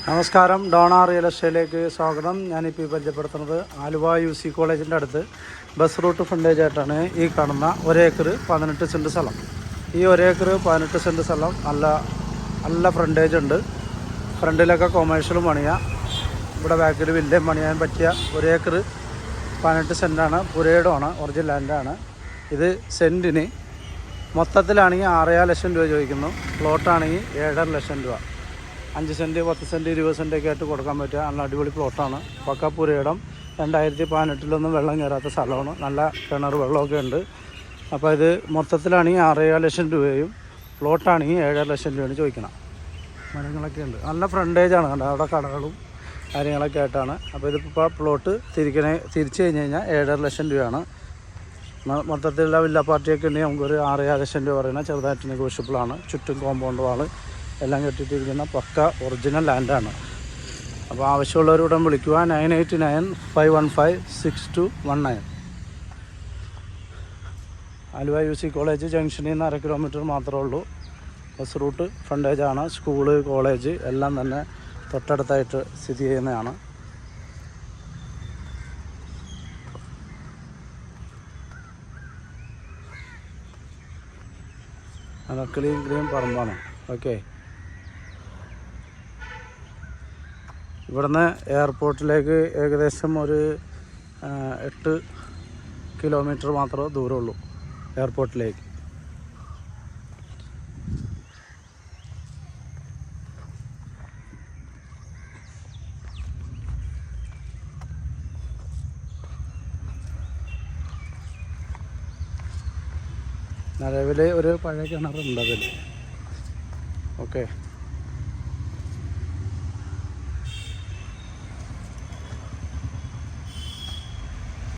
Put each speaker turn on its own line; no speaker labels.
നമസ്കാരം, Donna real എസ്റ്റേറ്റിലേക്ക് സ്വാഗതം. ഞാനിപ്പോൾ പരിചയപ്പെടുത്തുന്നത് ആലുവ UC കോളേജിൻ്റെ അടുത്ത് ബസ് റൂട്ട് ഫ്രണ്ടേജ് ആയിട്ടാണ് ഈ കാണുന്ന 1 ഏക്കർ 18 സെൻറ്റ് സ്ഥലം. ഈ 1 ഏക്കർ 18 സെൻറ്റ് സ്ഥലം നല്ല ഫ്രണ്ടേജ് ഉണ്ട്. ഫ്രണ്ടിലൊക്കെ കൊമേഴ്ഷ്യൽ പണിയാം. ഇവിടെ ബാക്കിൽ വില്ലയും പണിയാൻ പറ്റിയ 1 ഏക്കർ 18 സെൻറ്റാണ്. പുരയിടമാണ്, ഒറിജിനൽ ലാൻഡാണ്. ഇത് സെൻറ്റിന് മൊത്തത്തിലാണെങ്കിൽ 6.5 ലക്ഷം രൂപ ചോദിക്കുന്നു. പ്ലോട്ടാണെങ്കിൽ 7.5 ലക്ഷം രൂപ. 5 സെൻറ്റ് 10 സെൻറ്റ് 20 സെൻറ്റൊക്കെ ആയിട്ട് കൊടുക്കാൻ പറ്റുക നല്ല അടിപൊളി പ്ലോട്ടാണ്. പക്ക പുരയിടം. 2018 വെള്ളം കയറാത്ത സ്ഥലമാണ്. നല്ല കിണർ വെള്ളമൊക്കെ ഉണ്ട്. അപ്പോൾ ഇത് മൊത്തത്തിലാണെങ്കിൽ 6.5 ലക്ഷം രൂപയും പ്ലോട്ടാണെങ്കിൽ 7.5 ലക്ഷം രൂപയാണ് ചോദിക്കണം. മരങ്ങളൊക്കെ ഉണ്ട്. നല്ല ഫ്രണ്ടേജാണ്. കണ്ടോ, അവിടെ കടകളും കാര്യങ്ങളൊക്കെ ആയിട്ടാണ്. അപ്പോൾ ഇതിപ്പോൾ പ്ലോട്ട് തിരിച്ച് കഴിഞ്ഞ് കഴിഞ്ഞാൽ 7.5 ലക്ഷം രൂപയാണ്. മൊത്തത്തിലുള്ള വില്ല പാർട്ടിയൊക്കെ ഉണ്ടെങ്കിൽ നമുക്കൊരു 6.5 ലക്ഷം രൂപ പറയുന്നത് ചെറുതായിട്ട് നെഗോഷ്യബിളാണ്. ചുറ്റും കോമ്പൗണ്ട് വാള് എല്ലാം കെട്ടിയിട്ടിരിക്കുന്ന പക്ക ഒറിജിനൽ ലാൻഡാണ്. അപ്പോൾ ആവശ്യമുള്ളവരോടും വിളിക്കുക. 9895156219. ആലുവ UC കോളേജ് ജംഗ്ഷനിൽ നിന്ന് 1/2 കിലോമീറ്റർ മാത്രമേ ഉള്ളൂ. ബസ് റൂട്ട് ഫ്രണ്ടേജാണ്. സ്കൂള്, കോളേജ് എല്ലാം തന്നെ തൊട്ടടുത്തായിട്ട് സ്ഥിതി ചെയ്യുന്നതാണ്. ക്ലീൻ പറമ്പാണ്. ഓക്കെ, ഇവിടുന്ന് എയർപോർട്ടിലേക്ക് ഏകദേശം ഒരു 8 കിലോമീറ്റർ മാത്രമേ ദൂരമുള്ളൂ എയർപോർട്ടിലേക്ക്. നിലവിൽ ഒരു പഴയ കിണറുണ്ട് അതിൽ. ഓക്കെ.